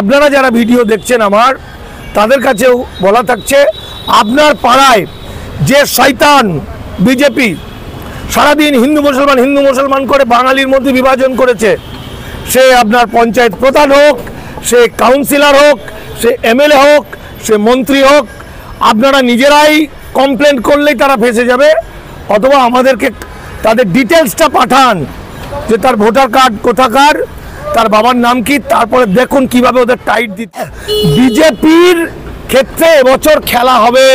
আপনারা যারা ভিডিও দেখছেন আমার তাদের কাছেও বলা থাকছে আপনার পাড়ায় যে শয়তান বিজেপি সারাদিন হিন্দু মুসলমান করে বাঙালির মধ্যে বিভাজন করেছে, সে আপনার পঞ্চায়েত প্রধান হোক, সে কাউন্সিলর হোক, সে এমএলএ হোক, সে মন্ত্রী হোক, আপনারা নিজেরাই কমপ্লেন করলেই তারা ফেঁসে যাবে, অথবা আমাদেরকে তাদের ডিটেলসটা পাঠান যে তার ভোটার কার্ড কোথাকার, তার বাবার নাম কি, তারপরে দেখুন কিভাবে ওদের টাইট দিতে। বিজেপির ক্ষেত্রে এবছর খেলা হবে,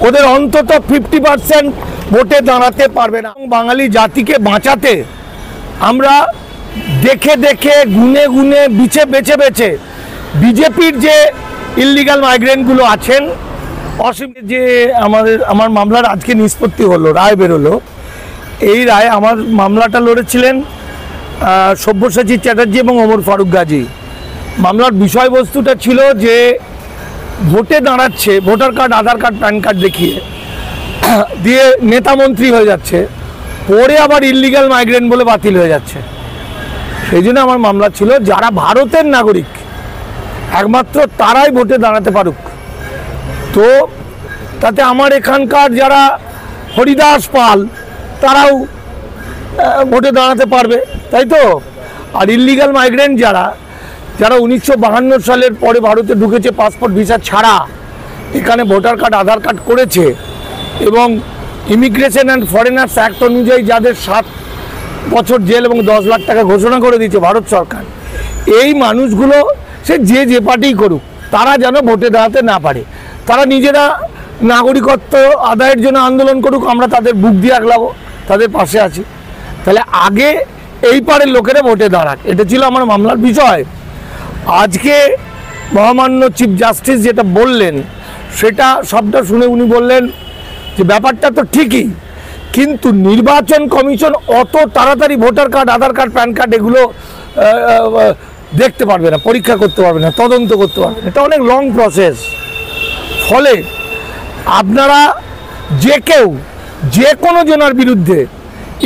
ওদের অন্তত 50% ভোটে দাঁড়াতে পারবে না। বাঙালি জাতিকে বাঁচাতে আমরা দেখে দেখে গুনে গুনে বেছে বেছে বিজেপির যে ইললিগাল মাইগ্রেন্টগুলো আছেন, অসীম যে আমার মামলার আজকে নিষ্পত্তি হলো, রায় বেরোলো। এই রায় আমার মামলাটা লড়েছিলেন সব্যসাচী চ্যাটার্জি এবং ওমর ফারুক গাজী। মামলার বিষয়বস্তুটা ছিল যে ভোটে দাঁড়াচ্ছে, ভোটার কার্ড, আধার কার্ড, প্যান কার্ড দেখিয়ে দিয়ে নেতা মন্ত্রী হয়ে যাচ্ছে, পরে আবার ইললিগাল মাইগ্রেন্ট বলে বাতিল হয়ে যাচ্ছে। সেই জন্য আমার মামলা ছিল যারা ভারতের নাগরিক একমাত্র তারাই ভোটে দাঁড়াতে পারুক। তো তাতে আমার এখানকার যারা হরিদাস পাল তারাও ভোটে দাঁড়াতে পারবে, তাই তো। আর ইললিগাল মাইগ্রেন্ট যারা 1952 সালের পরে ভারতে ঢুকেছে পাসপোর্ট ভিসা ছাড়া, এখানে ভোটার কার্ড, আধার কার্ড করেছে এবং ইমিগ্রেশন অ্যান্ড ফরেনার্স অ্যাক্ট অনুযায়ী যাদের 7 বছর জেল এবং 10 লাখ টাকা ঘোষণা করে দিয়েছে ভারত সরকার, এই মানুষগুলো সে যে পার্টি করুক তারা যেন ভোটে দাঁড়াতে না পারে। তারা নিজেরা নাগরিকত্ব আদায়ের জন্য আন্দোলন করুক, আমরা তাদের বুক দিয়ে আগলাবো, তাদের পাশে আছি। তাহলে আগে এই পাড়ের লোকেরা ভোটে দাঁড়াক, এটা ছিল আমার মামলার বিষয়। আজকে মহামান্য চিফ জাস্টিস যেটা বললেন সেটা সবটা শুনে উনি বললেন যে ব্যাপারটা তো ঠিকই, কিন্তু নির্বাচন কমিশন অত তাড়াতাড়ি ভোটার কার্ড, আধার কার্ড, প্যান কার্ড এগুলো দেখতে পারবে না, পরীক্ষা করতে পারবে না, তদন্ত করতে পারবে না, এটা অনেক লং প্রসেস। ফলে আপনারা যে কেউ যে কোনো জনের বিরুদ্ধে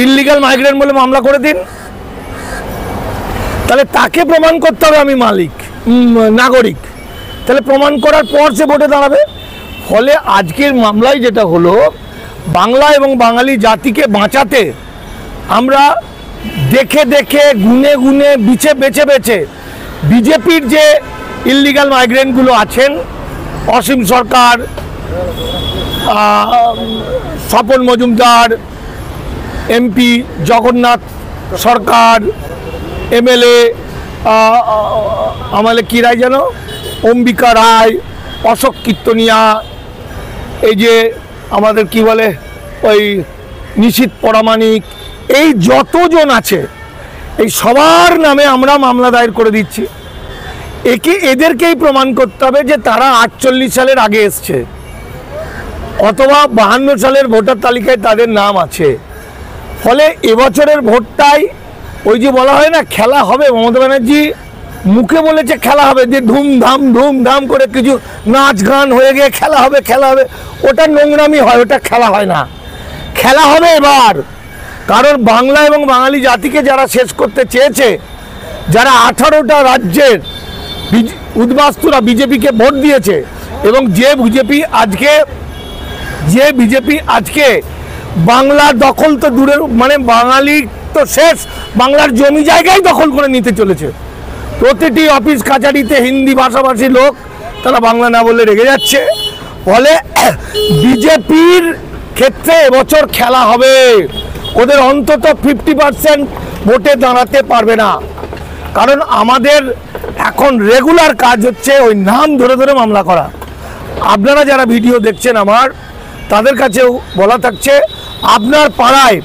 ইললিগাল মাইগ্রেন্ট বলে মামলা করে দিন, তাহলে তাকে প্রমাণ করতে হবে আমি নাগরিক, তাহলে প্রমাণ করার পর সে ভোটে দাঁড়াবে। ফলে আজকের মামলায় যেটা হলো, বাংলা এবং বাঙালি জাতিকে বাঁচাতে আমরা দেখে দেখে গুনে গুনে বেছে বেছে বিজেপির যে ইললিগাল মাইগ্রেন্টগুলো আছেন, অসীম সরকার, স্বপন মজুমদার, এমপি জগন্নাথ সরকার, এমএলএ আমাদের কী রায় যেন, অম্বিকা রায়, অশোক কীর্তনিয়া, এই যে আমাদের কি বলে ওই নিশীথ পরামানিক, এই যতজন আছে এই সবার নামে আমরা মামলা দায়ের করে দিচ্ছি। এদেরকেই প্রমাণ করতে হবে যে তারা 48 সালের আগে এসছে অথবা 52 সালের ভোটার তালিকায় তাদের নাম আছে। ফলে এবছরের ভোটটাই ওই যে বলা হয় না খেলা হবে, মমতা ব্যানার্জি মুখে বলেছে খেলা হবে, যে ধুমধাম করে কিছু নাচ গান হয়ে গিয়ে খেলা হবে, ওটা নোংরামি হয়, ওটা খেলা হয় না। খেলা হবে এবার, কারণ বাংলা এবং বাঙালি জাতিকে যারা শেষ করতে চেয়েছে, যারা 18টা রাজ্যের উদ্বাস্তুরা বিজেপিকে ভোট দিয়েছে, এবং যে বিজেপি আজকে বাংলার দখল তো দূরের, মানে বাঙালি তো শেষ, বাংলার জমি জায়গায় দখল করে নিতে চলেছে। প্রতিটি অফিস কাছারিতে হিন্দি ভাষাভাষী লোক তারা বাংলা না বলে রেগে যাচ্ছে। ফলে বিজেপির ক্ষেত্রে এবছর খেলা হবে, ওদের অন্তত 50% ভোটে দাঁড়াতে পারবে না। কারণ আমাদের এখন রেগুলার কাজ হচ্ছে ওই নাম ধরে ধরে মামলা করা। আপনারা যারা ভিডিও দেখছেন আমার তাদের কাছেও বলা থাকছে আপনার পাড়ায়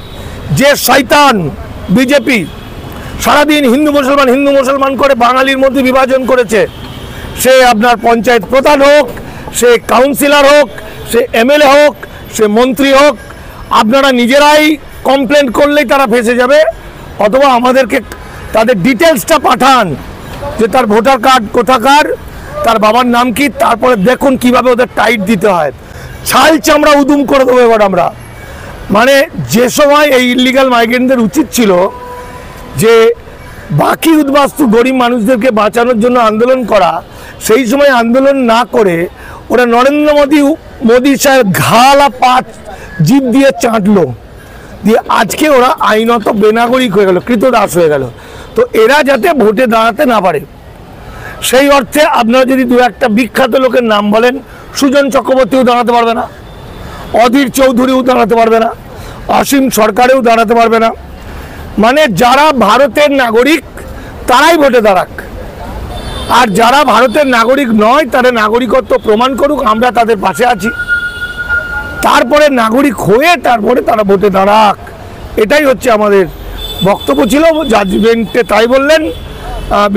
যে শয়তান বিজেপি সারাদিন হিন্দু মুসলমান করে বাঙালির মধ্যে বিভাজন করেছে, সে আপনার পঞ্চায়েত প্রধান হোক, সে কাউন্সিলর হোক, সে এমএলএ হোক, সে মন্ত্রী হোক, আপনারা নিজেরাই কমপ্লেন করলেই তারা ফেঁসে যাবে, অথবা আমাদেরকে তাদের ডিটেলসটা পাঠান যে তার ভোটার কার্ড কোথাকার, তার বাবার নাম কি, তারপরে দেখুন কিভাবে ওদের টাইট দিতে হয়। ছাল চামড়া উদুম করে দেবো এবার আমরা। মানে যে সময় এই ইললিগাল মাইগ্রেন্টদের উচিত ছিল যে বাকি উদ্বাস্তু গরিব মানুষদেরকে বাঁচানোর জন্য আন্দোলন করা, সেই সময় আন্দোলন না করে ওরা নরেন্দ্র মোদী সাহেব ঘালা পাঁচ জিভ দিয়ে চাটলো, দিয়ে আজকে ওরা আইনত বেনাগরিক হয়ে গেল, কৃতদাস হয়ে গেল। তো এরা যাতে ভোটে দাঁড়াতে না পারে, সেই অর্থে আপনারা যদি দু একটা বিখ্যাত লোকের নাম বলেন, সুজন চক্রবর্তীও দাঁড়াতে পারবে না, অধীর চৌধুরীও দাঁড়াতে পারবে না, অসীম সরকারেও দাঁড়াতে পারবে না। মানে যারা ভারতের নাগরিক তারাই ভোটে দাঁড়াক, আর যারা ভারতের নাগরিক নয় তারা নাগরিকত্ব প্রমাণ করুক, আমরা তাদের পাশে আছি। তারপরে নাগরিক হয়ে তারপরে তারা ভোটে দাঁড়াক, এটাই হচ্ছে আমাদের বক্তব্য ছিল। জাজমেন্টে তাই বললেন,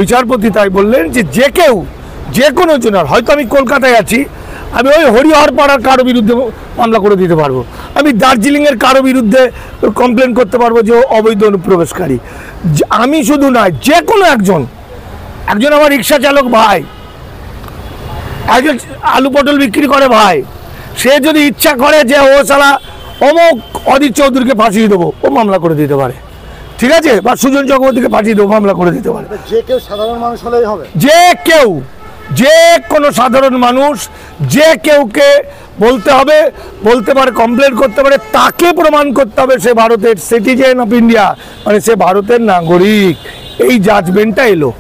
বিচারপতি তাই বললেন যে কেউ যে কোনো জনের, হয়তো আমি কলকাতায় আছি, আমি ওই হরিহরপাড়ার কারো বিরুদ্ধে মামলা করে দিতে পারবো, আমি দার্জিলিংয়ের কারো বিরুদ্ধে কমপ্লেন করতে পারবো যে অবৈধ অনুপ্রবেশকারী। আমি শুধু নয়, যে কোনো একজন আমার রিক্সা চালক ভাই, একজন আলু পটল বিক্রি করে ভাই, সে যদি ইচ্ছা করে যে ও সালা অমুক অধীর চৌধুরীকে ফাঁসিয়ে দেবো, ও মামলা করে দিতে পারে, ঠিক আছে, বা সুজন চক্রবর্তীকে ফাঁসিয়ে দেবো, মামলা করে দিতে পারে। যে কেউ সাধারণ মানুষ হলেই হবে, যে কেউ, যে কোনো সাধারণ মানুষ যে কেউকে বলতে হবে, বলতে পারে, কমপ্লেন করতে পারে, তাকে প্রমাণ করতে হবে সে ভারতের সিটিজেন অফ ইন্ডিয়া, মানে সে ভারতের নাগরিক। এই জাজমেন্টটা এলো।